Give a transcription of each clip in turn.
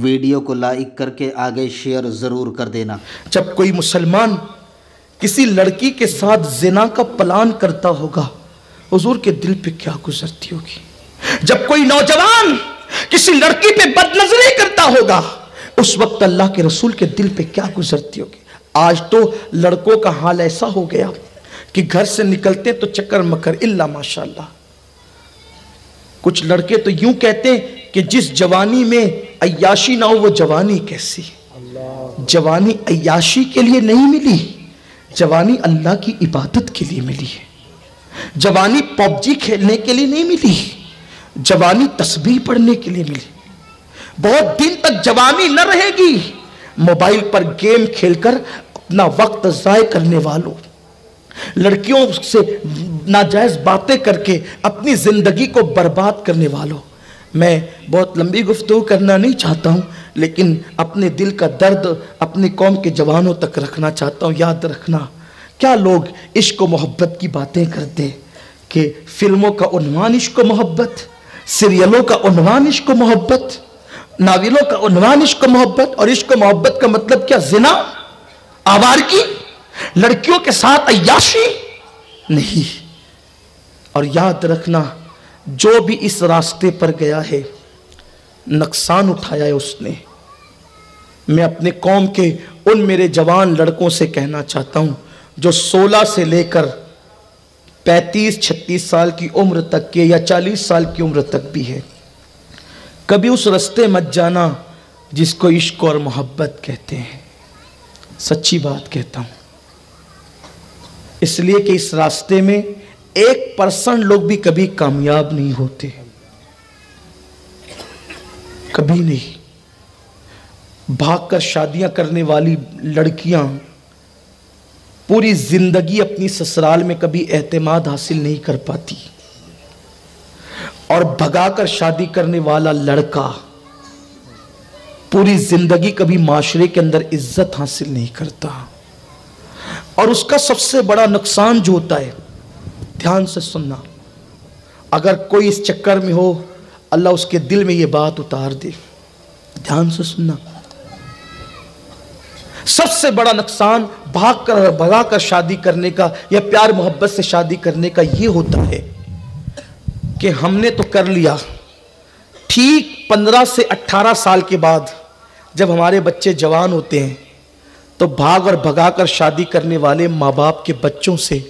Video को like करके आगे शेयर ज़रूर कर देना। जब कोई मुसलमान किसी लड़की के साथ जिना का प्लान करता होगा, हुजूर के दिल पे क्या गुजरती होगी। जब कोई नौजवान किसी लड़की पे बदनजरी करता होगा, उस वक्त अल्लाह के रसूल के दिल पे क्या गुजरती होगी। आज तो लड़कों का हाल ऐसा हो गया कि घर से निकलते तो चक्कर मकर इल्ला माशाअल्लाह। कुछ लड़के तो यूं कहते हैं कि जिस जवानी में अय्याशी ना हो वो जवानी कैसी। जवानी अय्याशी के लिए नहीं मिली, जवानी अल्लाह की इबादत के लिए मिली है। जवानी पबजी खेलने के लिए नहीं मिली, जवानी तस्बीह पढ़ने के लिए मिली। बहुत दिन तक जवानी न रहेगी मोबाइल पर गेम खेलकर अपना वक्त ज़ाय करने वालों, लड़कियों से नाजायज बातें करके अपनी जिंदगी को बर्बाद करने वालों। मैं बहुत लंबी गुफ्तगू करना नहीं चाहता हूँ, लेकिन अपने दिल का दर्द अपनी कौम के जवानों तक रखना चाहता हूँ। याद रखना, क्या लोग इश्क व मोहब्बत की बातें करते कि फिल्मों का उन्वान इश्क व मोहब्बत, सीरियलों का उन्वान इश्क व मोहब्बत, नाविलों का उन्वान इश्क व मोहब्बत। और इश्क व मोहब्बत का मतलब क्या? जिना, आवारगी, लड़कियों के साथ अय्याशी नहीं। और याद रखना, जो भी इस रास्ते पर गया है नुकसान उठाया है उसने। मैं अपने कौम के उन मेरे जवान लड़कों से कहना चाहता हूं जो 16 से लेकर 35-36 साल की उम्र तक के या 40 साल की उम्र तक भी है, कभी उस रास्ते मत जाना जिसको इश्क और मोहब्बत कहते हैं। सच्ची बात कहता हूं, इसलिए कि इस रास्ते में 1% लोग भी कभी कामयाब नहीं होते, कभी नहीं। भागकर शादियां करने वाली लड़कियां पूरी जिंदगी अपनी ससुराल में कभी एतमाद हासिल नहीं कर पाती, और भगाकर शादी करने वाला लड़का पूरी जिंदगी कभी माशरे के अंदर इज्जत हासिल नहीं करता। और उसका सबसे बड़ा नुकसान जो होता है, ध्यान से सुनना, अगर कोई इस चक्कर में हो, अल्लाह उसके दिल में ये बात उतार दे। ध्यान से सुनना, सबसे बड़ा नुकसान भगाकर शादी करने का या प्यार मोहब्बत से शादी करने का ये होता है कि हमने तो कर लिया, ठीक 15 से 18 साल के बाद जब हमारे बच्चे जवान होते हैं तो भाग और भगाकर शादी करने वाले माँ बाप के बच्चों से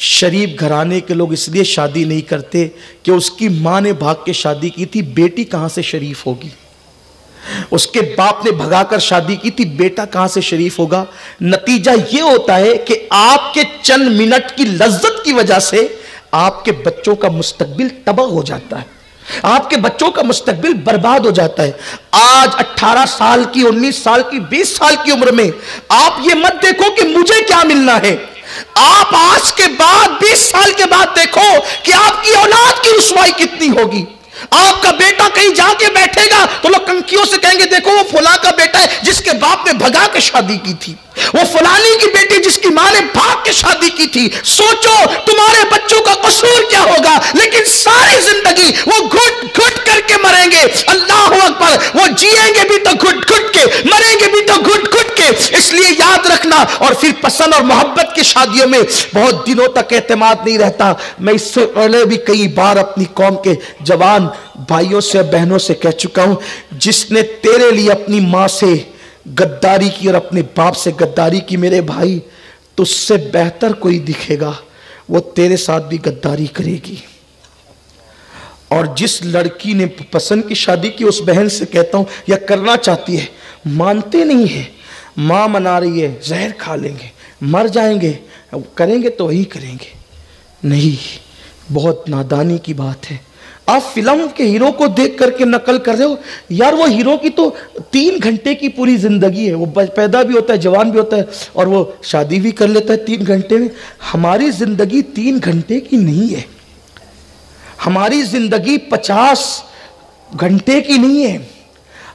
शरीफ घराने के लोग इसलिए शादी नहीं करते कि उसकी माँ ने भाग के शादी की थी, बेटी कहाँ से शरीफ होगी। उसके बाप ने भगाकर शादी की थी, बेटा कहाँ से शरीफ होगा। नतीजा ये होता है कि आपके चंद मिनट की लज्जत की वजह से आपके बच्चों का मुस्तकबिल तबाह हो जाता है, आपके बच्चों का मुस्तकबिल बर्बाद हो जाता है। आज 18 साल की, 19 साल की, 20 साल की उम्र में आप ये मत देखो कि मुझे क्या मिलना है। आप आज के बाद 20 साल के बाद देखो कि आपकी औलाद की रुसवाई कितनी होगी। आपका बेटा कहीं जाके बैठेगा तो लोग कंकियों से कहेंगे, देखो वो फुला का बेटा है जिसके बाप ने भगा के शादी की थी, वो फलानी की बेटी जिसकी मां ने भाग के शादी की थी। सोचो तुम्हारे बच्चों का कसूर क्या होगा, लेकिन सारी जिंदगी वो घुट घुट करके मरेंगे। अल्लाह अकबर, वो जिएंगे भी तो घुट घुट के, मरेंगे भी तो घुट घुट के। इसलिए याद रखना। और फिर पसंद और मोहब्बत की शादियों में बहुत दिनों तक एतमाद नहीं रहता। मैं इससे पहले भी कई बार अपनी कौम के जवान भाइयों से बहनों से कह चुका हूं, जिसने तेरे लिए अपनी मां से गद्दारी की और अपने बाप से गद्दारी की मेरे भाई, तो उससे बेहतर कोई दिखेगा वो तेरे साथ भी गद्दारी करेगी। और जिस लड़की ने पसंद की शादी की, उस बहन से कहता हूं या करना चाहती है, मानते नहीं है, मां मना रही है, जहर खा लेंगे, मर जाएंगे, करेंगे तो वही करेंगे। नहीं, बहुत नादानी की बात है। आप फिल्म के हीरो को देख करके नकल कर रहे हो। यार वो हीरो की तो 3 घंटे की पूरी जिंदगी है, वो पैदा भी होता है, जवान भी होता है और वो शादी भी कर लेता है 3 घंटे में। हमारी जिंदगी 3 घंटे की नहीं है, हमारी जिंदगी 50 घंटे की नहीं है।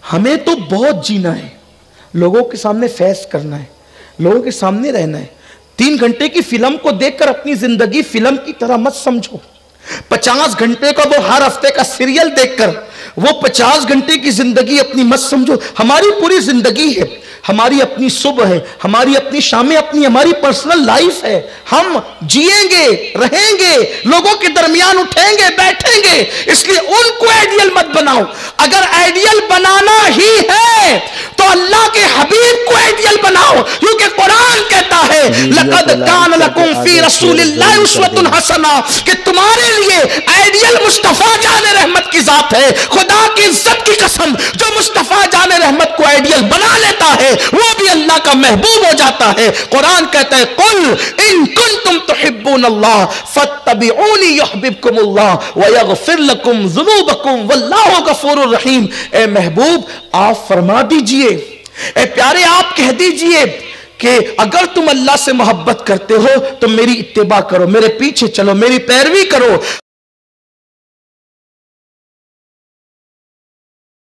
हमें तो बहुत जीना है, लोगों के सामने फैस करना है, लोगों के सामने रहना है। 3 घंटे की फिल्म को देखकर अपनी जिंदगी फिल्म की तरह मत समझो। 50 घंटे का वो हर हफ्ते का सीरियल देखकर वो 50 घंटे की जिंदगी अपनी मत समझो। हमारी पूरी जिंदगी है, हमारी अपनी सुबह है, हमारी अपनी शामें, अपनी हमारी पर्सनल लाइफ है। हम जिएंगे, रहेंगे, लोगों के दरमियान उठेंगे, बैठेंगे। इसलिए उनको आइडियल मत बनाओ। अगर आइडियल बनाना ही है तो अल्लाह के हबीब को आइडियल बनाओ, क्योंकि कुरान कहता है लक़द कान लकुम फी रसूलिल्लाहि उस्वतुन हसना, कि तुम्हारे लिए आइडियल मुस्तफा जाने रहमत की जात है। खुदा की इज्जत की कसम, जो मुस्तफा जाने रहमत को आइडियल बना लेता है वो भी अल्लाह का महबूब हो जाता है। कुरान कहता है कुल इन कुंतुम तुहिब्बूनल्लाह फत्तबिऊनी युहिब्बुकुमुल्लाह व यगफिर लकुम ज़ुनूबकुम वल्लाहु गफूरुर रहीम। ए महबूब आप फरमा दीजिए, ए प्यारे आप कह दीजिए कि अगर तुम अल्लाह से मोहब्बत करते हो तो मेरी इत्तिबा करो, मेरे पीछे चलो, मेरी पैरवी करो।